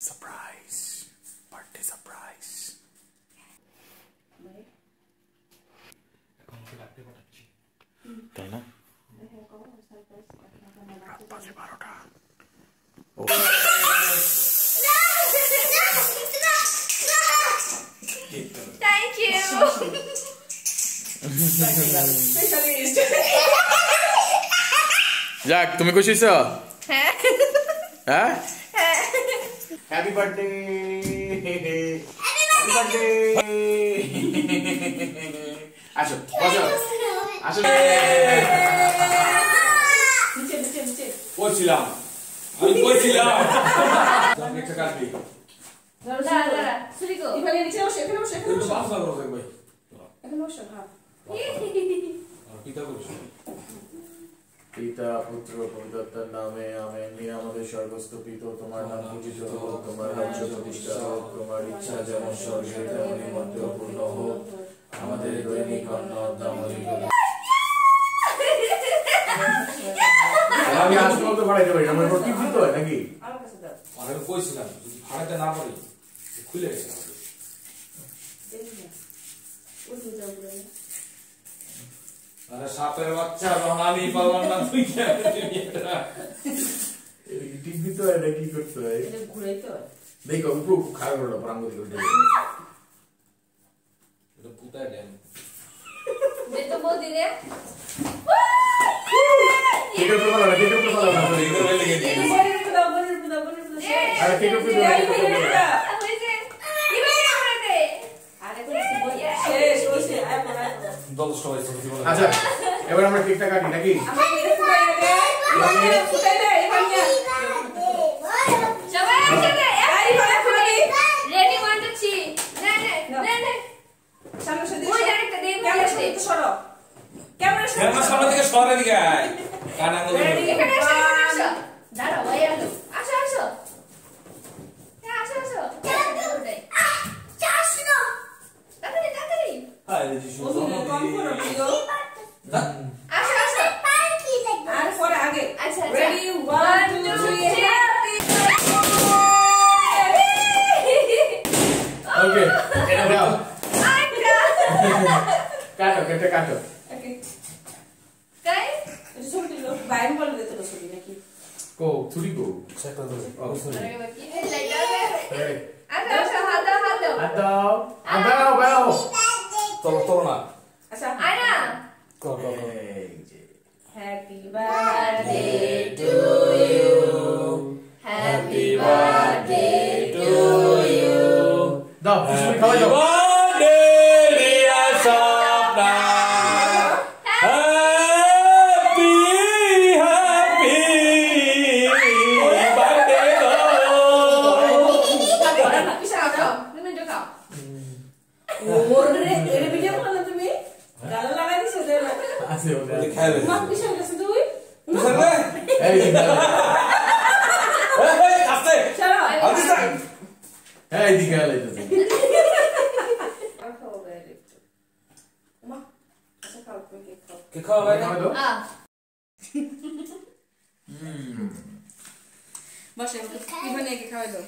Surprise, birthday surprise. তাই না? রাত বাজে 12টা। Thank you. যাক, তুমি খুশি হইছো? হ্যাঁ। হ্যাঁ? হ্যাঁ। Happy birthday, happy birthday. আসো, বসো। আসো। কইছিলাম, আমি কইছিলাম। তুমি একটা কাটবি। দাঁড়া, ছুরি গো। এখানে নিচে বসে, এখানে বসে, এখানে একটু বসে। বাস লাগো ভাই। এখানে বসে, হ্যাঁ। আর পিতা করিস। পিতা পুত্র পবিত্রতার নামে আমেন। হে আমাদের স্বর্গস্থ পিতা, তোমার নাম পূজিত হোক, তোমার রাজ্য প্রতিষ্ঠা হোক, তোমার ইচ্ছা যেমন স্বর্গে তেমনি মর্ত্যেও পূর্ণ হোক। আমাদের দৈনিক অন্ন আমাদের আমি আজ পর্যন্ত বাড়াইতে পারি না, আমার কি দিতে হয় নাকি? আমার কাছে দাও। আর আমি কইছিলাম যদি ফাড়াতে না পারি খুলে গেছে দেখি না। উঠে যাও বলে। আরে সাপের বাচ্চা যখন আমি পারলাম না তুই কি ঠিক দিতে হয় না, কি করতে হয়? এটা ঘুরাইতে হয়। দেখো উপর খারাপ হলো, প্রাঙ্গ দিকে উঠে এটা পুতায় দেন দে তো বৌদি রে। কেক উপরে ফেলো না, কেক উপরে ফেলো না। এটা বলে গেছে বনের উপর দাও, বনের উপর দাও, বনের উপর দাও। আরে কেক উপরে দাও, কেক উপরে দাও। হইছে। কিভাবে করে দে? আরে কোন বই শেষ হইছে, আয় পড়া। দল সবাই সত্যি বলে আচ্ছা, এবার আমরা কেকটা কাটি নাকি? আমার কেটে ফুটাই দে। আমার ফুটাই দে, এবার নিয়ে। সবাই একসাথে এই বলে ফুটাই। রেডি 1 2 3 নে সামনে সাথে ওই আরেকটা দে, ক্যামেরা সামনে সরো। ক্যামেরা ক্যামেরা সামনে থেকে সরে দিকে আয় কান আঙ্গুল এখানে আসো, এখানে আসো। দাঁড়াও, ভাই আসো। আসো, আসো। হ্যাঁ, আসো, আসো। তাড়াতাড়ি, তাড়াতাড়ি। আয় রে যিশু ওখানে কম করো ভিডিও। আসো, আসো। আর পরে আগে। আচ্ছা, রেডি 1 2 3 হ্যাপি ওকে, এটা দাও। আচ্ছা। কাটো, কেটে কাটো। ওকে কাই? এটা ছবি লো বাইরে বলে দিতে তো ছবি নাকি কো, ছুরি কো। সেটা ধরে ও সরি আরে বাবা, কি লাইট আছে? এই, আসো, আসো, হাত দাও, হাত দাও। হাত দাও। হাত দাও, বাও। তোর না আচ্ছা আয় না। কর এই যে। Happy birthday to you. Happy birthday to you. দাও, খুশবু খাওয়া দাও। Birthday dear Swapna happy happy birthday পিছা খাও, তুমি তো খাও। ওরে এর ভিডিও করলে তুমি গাল লাগাই দিছো দে আছে ওটা। খাইবে মা পিছে গেছে তুই বুঝলে এই যে, এই আস্তে চলো আস্তে এই দিকে আলাইতেছে। খাও বাইরে একটু মা আচ্ছা খাও তুমি কেক খাও কে খাওয়া ভাই খাওয়া দাও। বসে ইভানে কে খাওয়াই দাও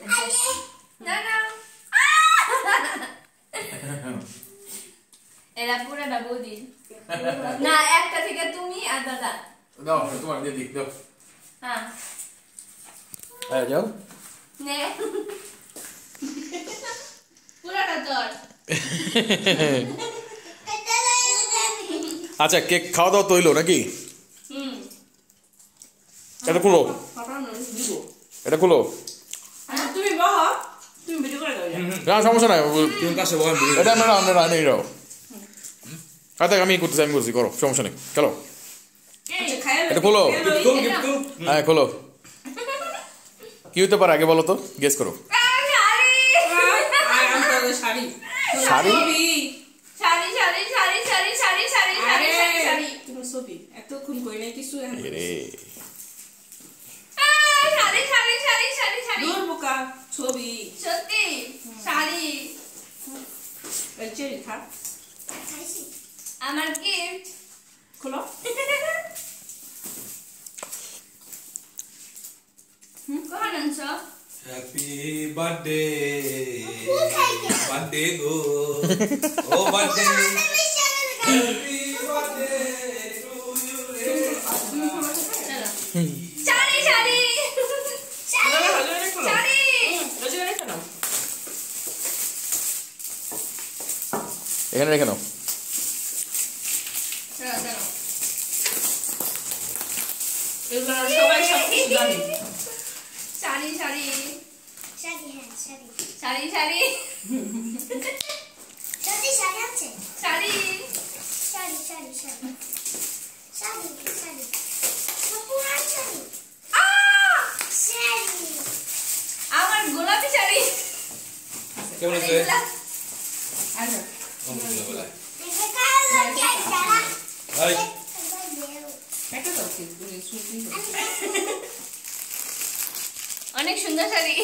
না না। এরা পুরাটা বৌদি। না, একটা থেকে তুমি আর দাদা। দাও, তোমার দিয়ে দিক দাও। হ্যাঁ, এই যাও। নে। পুরাটা তোর। আচ্ছা, কেক খাওয়া দাওয়া তৈলো নাকি? এটা খুলো, পাপা নয় দিব এটা খুলো। আচ্ছা তুমি বহ তুমি ভিডিও করে দাও না, সমস্যা নাই। তুমি কাছে বলেন এটা আমরা নেই রাও। আচ্ছা, আমি করতেছি, আমি করছি, করো, সমস্যা নেই। চলো, আচ্ছা খাইয়া এটা খোলো। কিন্তু হ্যাঁ খোলো। কি হতে পারে আগে বলো তো, গেস করো। শাড়ি শাড়ি? শাড়ি, শাড়ি, শাড়ি, শাড়ি, শাড়ি, শাড়ি, শাড়ি, শাড়ি, শাড়ি। তুমি ছবি এতক্ষণ কই নাই কিছু এখন রে শাড়ি, শাড়ি, শাড়ি, শাড়ি, শাড়ি। দূর বোকা ছবি সত্যি শাড়ি। এই চেরি খা আমার গিফট। খোলো কখন আনছো? হ্যাপি হ্যাপি বার্থডে বার্থডে গো ও birthday happy birthday to you রে চারি চারি চারি এখানে রেখে নাও। সবাই সব কিছু জানে। চারি চারি শাড়ি হ্যাঁ শাড়ি চারি চারি যদি শাড়ি আছে চারি শাড়ি শাড়ি শাড়ি শাড়ি শাড়ি পুরান শাড়ি শাড়ি আমার গোলাপি শাড়ি কেমন আছে এগুলা আচ্ছা দেখে কালো চাই সারা ভাই একটা দাও কি তুমি শুনতে অনেক সুন্দর শাড়ি।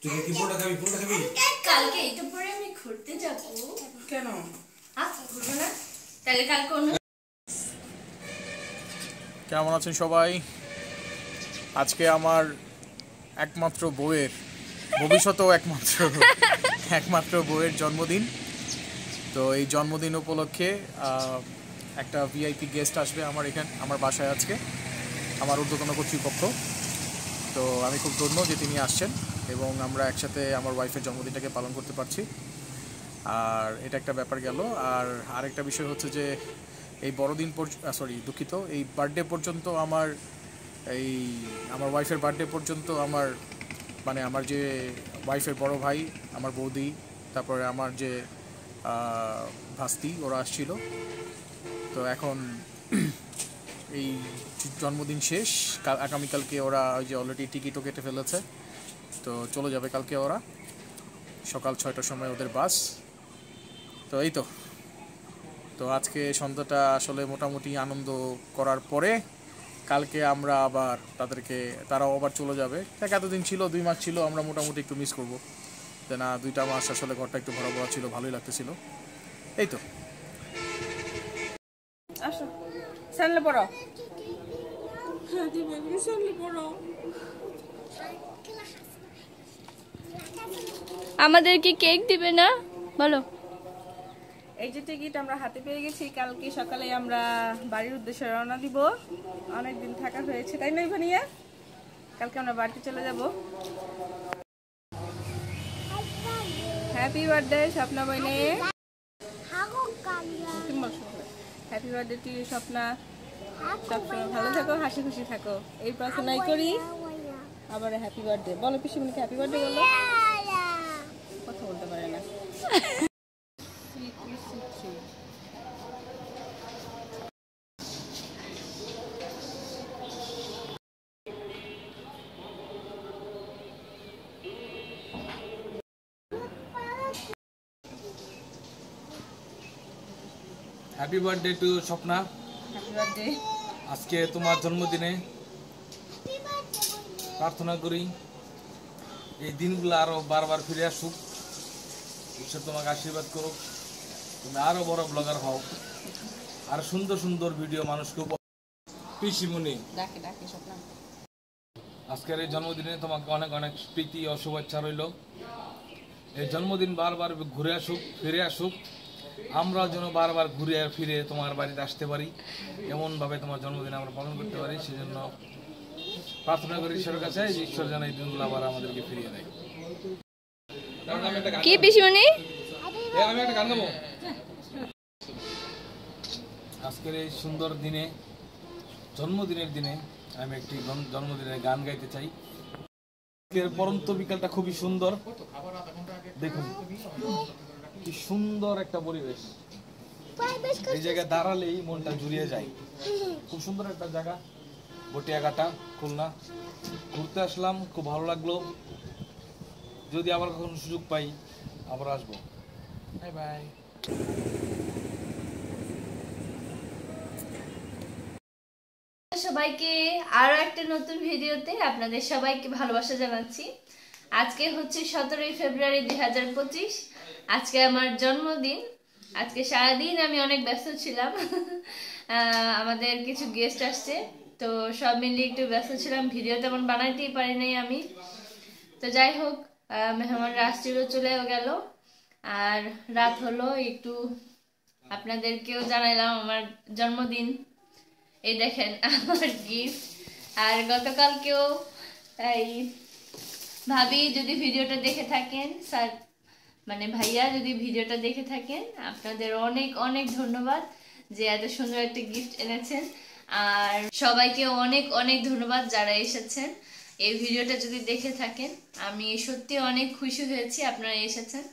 তুই কি পুরোটা খাবি কালকে এটা পরে আমি ঘুরতে যাব। কেন ঘুরবো না? তাহলে কালকে অন্য কেমন আছেন সবাই? আজকে আমার একমাত্র বউয়ের, ভবিষ্যতেও একমাত্র বউয়ের জন্মদিন। তো এই জন্মদিন উপলক্ষে একটা ভিআইপি গেস্ট আসবে আমার বাসায় আজকে, আমার ঊর্ধ্বতন কর্তৃপক্ষ। তো আমি খুব ধন্য যে তিনি আসছেন এবং আমরা একসাথে আমার ওয়াইফের জন্মদিনটাকে পালন করতে পারছি। আর এটা একটা ব্যাপার গেল। আর আরেকটা বিষয় হচ্ছে যে এই বড়দিন এই বার্থডে পর্যন্ত আমার ওয়াইফের বার্থডে পর্যন্ত আমার যে ওয়াইফের বড় ভাই, আমার বৌদি, তারপরে আমার যে ভাস্তি, ওরা আসছিল। তো এখন এই জন্মদিন শেষ, আগামীকালকে ওরা ওই যে অলরেডি টিকিটও কেটে ফেলেছে, তো চলে যাবে কালকে ওরা। সকাল 6টার সময় ওদের বাস। তো এই তো আজকে সন্ধ্যাটা আসলে মোটামুটি আনন্দ করার পরে কালকে আমরা আবার তারাও আবার চলে যাবে। এতদিন ছিল, 2 মাস ছিল, আমরা মোটামুটি একটু মিস করবো যে না, 2টা মাস আসলে ঘরটা একটু ভরা ভরা ছিল, ভালোই লাগতেছিল। এই তো আসো স্যান্ডেল পরো। হ্যাঁ দিবে স্যান্ডেল পরো। আমাদের কি কেক দিবে না বলো? এই যে টিকিট আমরা হাতে পেয়ে গেছি, কালকে সকালে আমরা বাড়ির উদ্দেশ্যে রওনা দিব। অনেকদিন থাকা হয়েছে, তাই নয় ভানিয়া? কালকে আমরা বাড়িতে চলে যাব। হ্যাপি বার্থডে স্বপ্না বইনে। হাগো কালিয়া happy birthday to you Swapna. সবসময় ভালো থাকো, হাসি খুশি থাকো, এই প্রার্থনাই করি। আবার হ্যাপি বার্থডে বলো, পিসিমণিকে হ্যাপি বার্থডে বলো। কথা বলতে পারে না। Happy birthday two Swapna. Happy birthday. আজকে তোমার জন্মদিনে প্রার্থনা করি এই দিনগুলো আরো বারবার ফিরে আসুক, ঈশ্বর তোমাকে আশীর্বাদ করুক, তুমি আরো বড় ব্লগার হও, আর সুন্দর সুন্দর ভিডিও মানুষকে পিসিমণি। আজকের এই জন্মদিনে তোমাকে অনেক অনেক প্রীতি ও শুভেচ্ছা রইল। এই জন্মদিন বারবার ঘুরে আসুক, ফিরে আসুক, আমরা যেন বারবার ঘুরে ফিরে তোমার বাড়িতে আসতে পারি, এমনভাবে তোমার জন্মদিন আমরা পালন করতে পারি। সেজন্য প্রার্থনা করি ঈশ্বরের কাছে, ঈশ্বর যেন এই দিনগুলো আবার আমাদেরকে ফিরিয়ে দেয়। কি পিসিমণি? আমি একটা গান গাবো আজকের এই সুন্দর দিনে, জন্মদিনের দিনে আমি একটি জন্মদিনের গান গাইতে চাই। আজকের পরন্ত বিকালটা খুবই সুন্দর, দেখুন কি সুন্দর একটা পরিবেশ। এই জায়গায় দাঁড়ালেই মনটা জুড়িয়ে যায়। খুব সুন্দর একটা জায়গা, বটিয়াঘাটা, খুলনা। ঘুরতে আসলাম, খুব ভালো লাগলো। যদি আবার কখনো সুযোগ পাই আবার আসবো। Bye bye. সবাইকে আরো একটা নতুন ভিডিওতে আপনাদের সবাইকে ভালোবাসা জানাচ্ছি। আজকে হচ্ছে 17 ফেব্রুয়ারি 2025। আজকে আমার জন্মদিন। আজকে সারাদিন আমি অনেক ব্যস্ত ছিলাম। আমাদের কিছু গেস্ট আসছে, তো সব মিলিয়ে একটু ব্যস্ত ছিলাম, ভিডিও তেমন বানাইতেই পারি নাই আমি। তো যাই হোক, মেহমানরা আসছিল, চলেও গেল, আর রাত হলো, একটু আপনাদেরকেও জানাইলাম আমার জন্মদিন। এই দেখেন আমার গিফট। আর গতকালকেও এই ভাবি যদি ভিডিওটা দেখে থাকেন, স্যার মানে ভাইয়া যদি ভিডিওটা দেখে থাকেন, আপনাদের অনেক অনেক ধন্যবাদ যে এত সুন্দর একটা গিফট এনেছেন। আর সবাইকে অনেক অনেক ধন্যবাদ যারা এসেছেন। এই ভিডিওটা যদি দেখে থাকেন, আমি সত্যি অনেক খুশি হয়েছি আপনারা এসেছেন।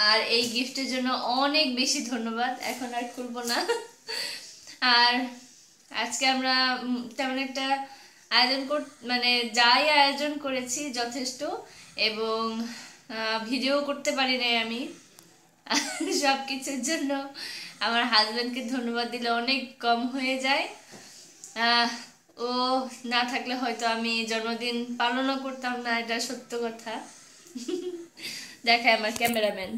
আর এই গিফটের জন্য অনেক বেশি ধন্যবাদ, এখন আর খুলবো না। আর আজকে আমরা তেমন একটা আয়োজন মানে যাই আয়োজন করেছি যথেষ্ট, এবং ভিডিও করতে পারি নাই আমি। সব কিছুর জন্য আমার হাজব্যান্ডকে ধন্যবাদ দিলে অনেক কম হয়ে যায়। ও না থাকলে হয়তো আমি জন্মদিন পালনও করতাম না, এটা সত্য কথা। দেখায় আমার ক্যামেরাম্যান।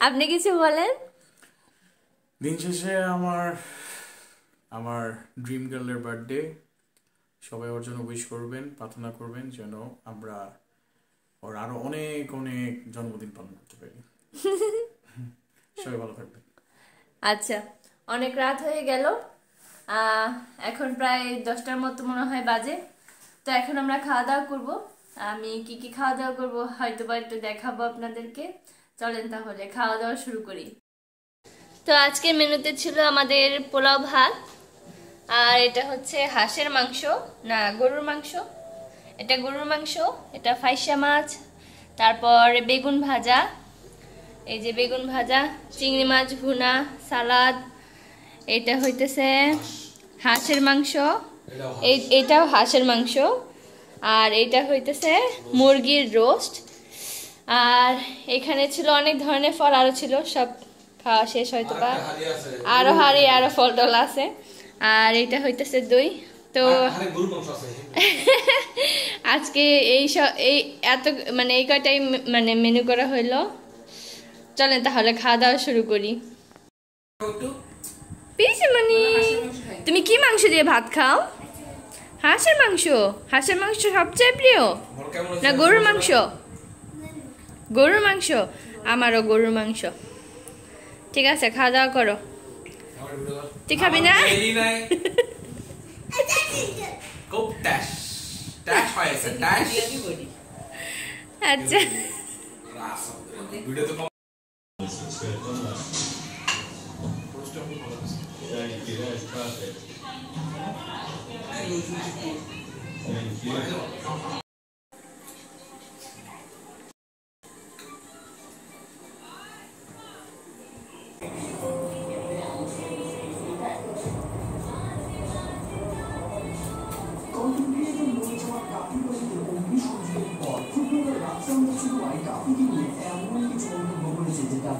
আপনি কিছু বলেন। দিন শেষে আমার ড্রিম গার্লের বার্থডে, সবাই ওর জন্য উইশ করবেন, প্রার্থনা করবেন যেন আমরা ওর আরো অনেক অনেক জন্মদিন পালন করতে পারি। সবাই ভালো থাকবেন। আচ্ছা, অনেক রাত হয়ে গেল, এখন প্রায় 10টার মতো মনে হয় বাজে। তো এখন আমরা খাওয়া দাওয়া করবো। আমি কি কি খাওয়া দাওয়া করবো হয়তো বা একটু দেখাবো আপনাদেরকে। চলেন তাহলে খাওয়া দাওয়া শুরু করি। তো আজকে মেনুতে ছিল আমাদের পোলাও ভাত, আর এটা হচ্ছে হাঁসের মাংস, না গরুর মাংস, এটা গরুর মাংস, এটা ফাইসা মাছ, তারপর বেগুন ভাজা, এই যে বেগুন ভাজা, চিংড়ি মাছ ভুনা, সালাদ, এটা হইতেছে হাঁসের মাংস, এটাও হাঁসের মাংস, আর এটা হইতেছে মুরগির রোস্ট। আর এখানে ছিল অনেক ধরনের ফল, আরো ছিল, সব খাওয়া শেষ হয়তো বা, আরো হাড়ি আরো ফল টল আছে। আর এটা হইতেছে দই। তো আজকে এই এত মানে এই কয়টাই মানে মেনু করা হইলো। চলেন তাহলে খাওয়া দাওয়া শুরু করি। পিসিমণি, তুমি কি মাংস দিয়ে ভাত খাও? হাঁসের মাংস? হাঁসের মাংস সবচেয়ে প্রিয় না গরুর মাংস? গরুর মাংস, আমারও গরুর মাংস। ঠিক আছে, খাওয়া দাওয়া করো। তুই খাবি না? আচ্ছা,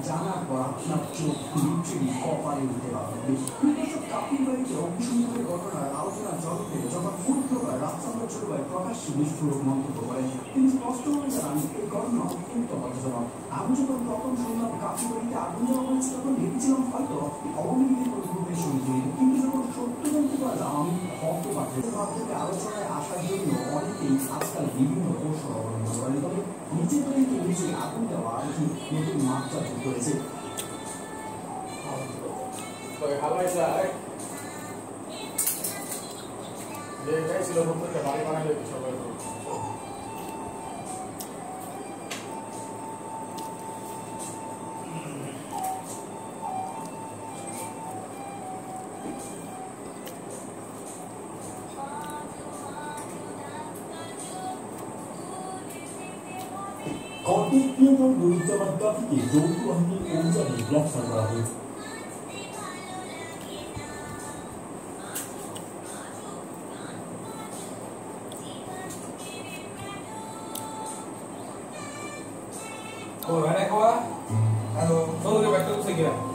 জানার পর আপনার চোখ লিটারেলি কপালে উঠতে পারবে। কাপির বাড়িতে অগ্নিসংযোগের ঘটনার আলোচনা জল পেলে যখন ফুড ব্লগার রাজচন্দ্র চৌধুরী প্রকাশ্যে বিস্ফোরক মন্তব্য করেন, তিনি স্পষ্টভাবে জানান এই ঘটনা অত্যন্ত হতাশাজনক। আমি যখন প্রথম শুনলাম কাপির বাড়িতে আগুন দেওয়া হয়েছে তখন ভেবেছিলাম হয়তো আওয়ামী লীগের কোনো গ্রুপের সঙ্গে জড়িত, কিন্তু যখন সত্য জানতে পারলাম আমি হতবাক। থেকে আলোচনায় আসার জন্য অনেকেই আজকাল বিভিন্ন কৌশল অবলম্বন করেন, তবে নিজের বাড়িতে নিজে আগুন দেওয়া একটি নতুন মাত্রা যোগ করেছে। কন্টেন্ট ক্রিয়েটর নুরুজ্জামান কাফিকে যৌথ বাহিনীর অভিযানে গ্রেফতার করা হয়েছে। Ủa, bạn đây không á? Alo, tôi cái bạn tôi sẽ kìa.